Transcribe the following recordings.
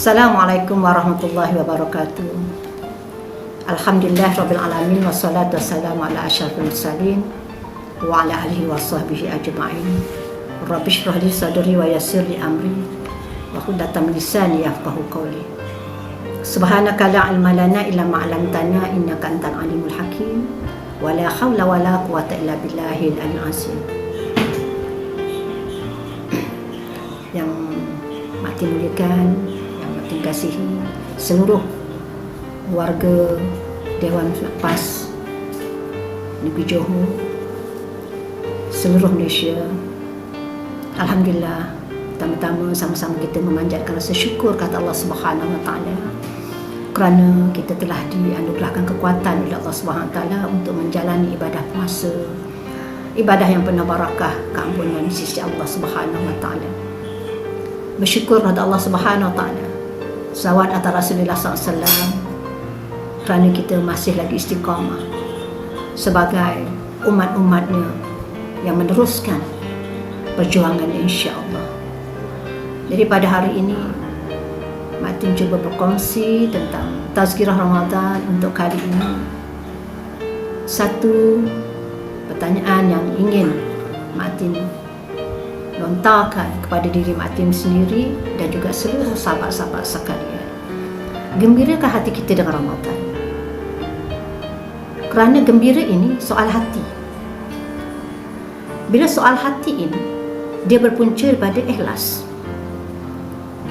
Assalamualaikum warahmatullahi wabarakatuh. Alhamdulillah rabbil alamin wassalatu wassalamu ala asyrafil mursalin wa ala alihi wa sahbihi ajma'in. Rabbi shrah li sadri wa yassir li amri wa hlul lisani yafqahu qawli. Subhanaka la ilma lana illa ma 'allamtana innaka antal alimul hakim. Wa la haula wa la quwwata illa billahil aliyyil azim. Yang mati muliakan, yang mati kasihi seluruh warga Dewan Lepas Negeri Johor, seluruh Malaysia. Alhamdulillah, pertama-tama sama-sama kita memanjatkan rasa syukur kata Allah Subhanahu Wa Taala kerana kita telah dianugerahkan kekuatan oleh Allah Subhanahu Wa Taala untuk menjalani ibadah puasa, ibadah yang penuh barakah, keampunan di sisi Allah Subhanahu Wa Taala. Bersyukur kepada Allah Subhanahu Wa Taala, salawat atas Rasulullah SAW, kerana kita masih lagi istiqamah sebagai umat-umatnya yang meneruskan perjuangan insya-Allah. Jadi pada hari ini Mak Tin cuba berkongsi tentang Tazkirah Ramadan untuk kali ini. Satu pertanyaan yang ingin Mak Tin lontarkan kepada diri Mak Tin sendiri dan juga seluruh sahabat-sahabat sekalian. Gembirakah hati kita dengan Ramadan? Kerana gembira ini soal hati. Bila soal hati ini, dia berpunca daripada ikhlas.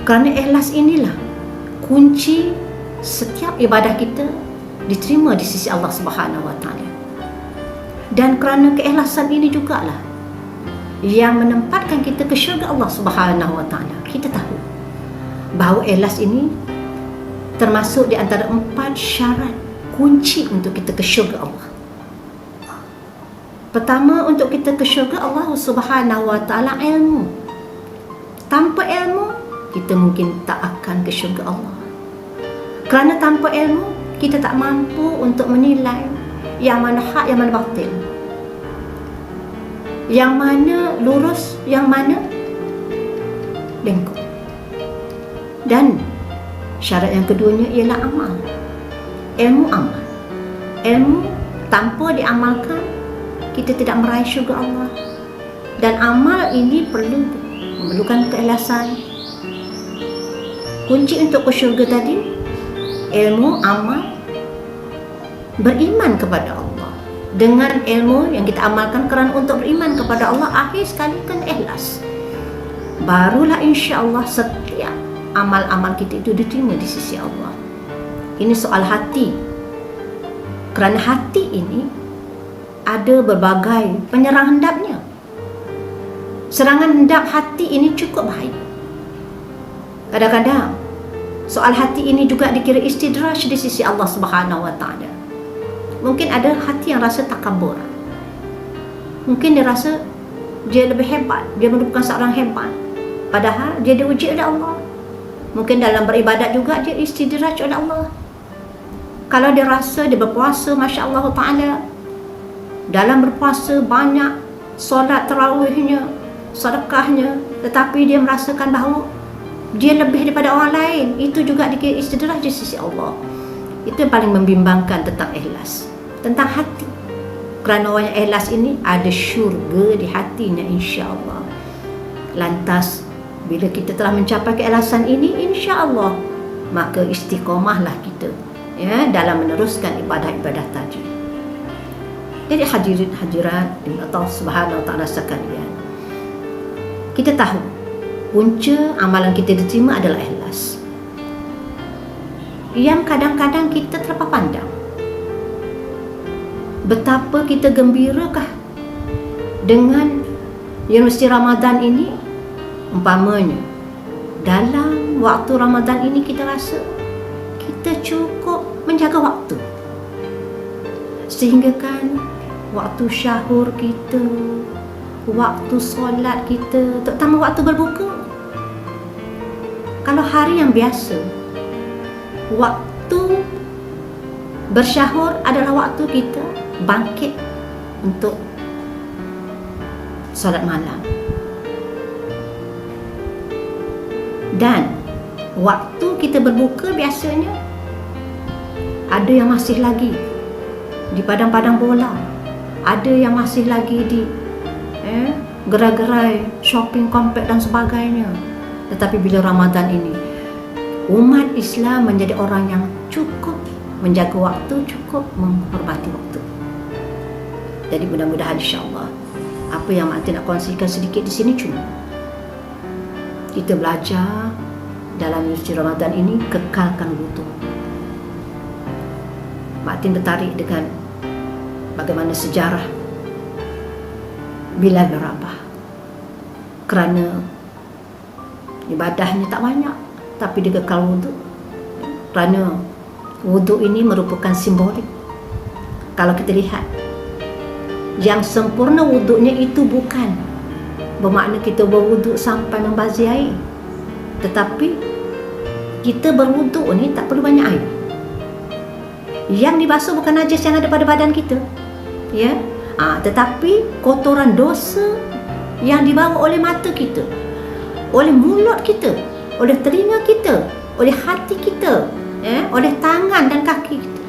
Kerana ikhlas inilah kunci setiap ibadah kita diterima di sisi Allah Subhanahu Wa Taala. Dan kerana keikhlasan ini jugalah yang menempatkan kita ke syurga Allah Subhanahu Wa Taala. Kita tahu bahawa ikhlas ini termasuk di antara 4 syarat kunci untuk kita ke syurga Allah. Pertama, untuk kita ke syurga Allah Subhanahu Wa Taala, ilmu. Tanpa ilmu, kita mungkin tak akan ke syurga Allah. Kerana tanpa ilmu, kita tak mampu untuk menilai yang mana hak, yang mana batil, yang mana lurus, yang mana bengkok. Dan syarat yang keduanya ialah amal. Ilmu amal. Ilmu tanpa diamalkan, kita tidak meraih syurga Allah. Dan amal ini memerlukan keikhlasan. Kunci untuk ke syurga tadi, ilmu, amal, beriman kepada Allah. Dengan ilmu yang kita amalkan kerana untuk beriman kepada Allah, akhir sekali kan ikhlas. Barulah insya-Allah setiap amal-amal kita itu diterima di sisi Allah. Ini soal hati. Kerana hati ini ada berbagai penyerang hendapnya. Serangan hendap hati ini cukup bahaya. Kadang-kadang soal hati ini juga dikira istidraj di sisi Allah Subhanahu Wa Taala. Mungkin ada hati yang rasa takabur. Mungkin dia rasa dia lebih hebat, dia merupakan seorang hebat, padahal dia diuji oleh Allah. Mungkin dalam beribadat juga dia istidraj oleh Allah. Kalau dia rasa dia berpuasa, masya-Allah Taala, dalam berpuasa banyak solat tarawihnya, sedekahnya, tetapi dia merasakan bahawa dia lebih daripada orang lain, itu juga dikira istidraj di sisi Allah. Itu yang paling membimbangkan tentang ikhlas, tentang hati. Kerana orang yang ikhlas ini ada syurga di hatinya insya-Allah. Lantas bila kita telah mencapai keikhlasan ini, insya-Allah, maka istiqamahlah kita dalam meneruskan ibadah-ibadah tadi. Jadi hadirin hadirat di Allah Subhanahu Wa Taala sekalian, kita tahu punca amalan kita diterima adalah ikhlas. Yang kadang-kadang kita terlepas pandang. Betapa kita gembirakah dengan Universiti Ramadan ini. Umpamanya dalam waktu Ramadan ini kita rasa kita cukup menjaga waktu, sehingga kan waktu syahur kita, waktu solat kita, terutama waktu berbuka. Kalau hari yang biasa, waktu bersyahur adalah waktu kita bangkit untuk solat malam. Dan waktu kita berbuka biasanya ada yang masih lagi di padang-padang bola, ada yang masih lagi di gerai-gerai shopping komplek dan sebagainya. Tetapi bila Ramadan ini, umat Islam menjadi orang yang cukup menjaga waktu, cukup menghormati waktu. Jadi mudah-mudahan insya-Allah apa yang Mak Tin nak kongsikan sedikit di sini cuma kita belajar dalam suci Ramadan ini kekalkan wudu. Mak Tin tertarik dengan bagaimana sejarah Bilal bin Rabah. Kerana ibadahnya tak banyak tapi dia kekal wudu. Kerana wudu ini merupakan simbolik. Kalau kita lihat, yang sempurna wudunya itu bukan bermakna kita berwuduk sampai membazir air, tetapi kita berwuduk ni tak perlu banyak air. Yang dibasuh bukan najis yang ada pada badan kita, ya, tetapi kotoran dosa yang dibawa oleh mata kita, oleh mulut kita, oleh telinga kita, oleh hati kita, oleh tangan dan kaki kita.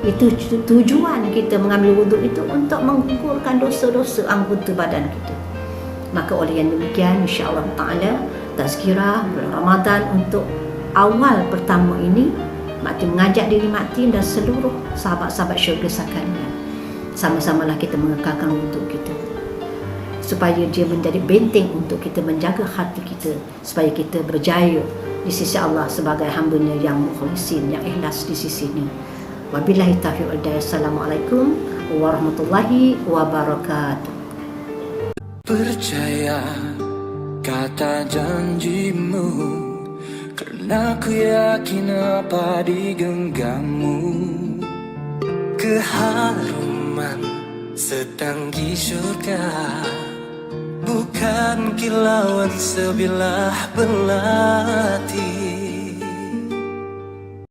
Itu tujuan kita mengambil wuduk itu, untuk menggugurkan dosa-dosa anggota badan kita. Maka oleh yang demikian, insya-Allah ta'ala, tazkirah bulan Ramadan untuk awal pertama ini, Mak Tin mengajak diri Mak Tin dan seluruh sahabat-sahabat syurga sekalian, sama-samalah kita mengekalkan wuduk kita, supaya dia menjadi benteng untuk kita menjaga hati kita, supaya kita berjaya di sisi Allah sebagai hamba-Nya yang mukhlisin, yang ikhlas di sisinya. Wabillahi taufiq wal hidayah. Assalamualaikum warahmatullahi wabarakatuh. Percaya kata janjimu, karena ku yakin apa di genggammu. Keharuman setanggi surga, bukan kilauan sebilah belati.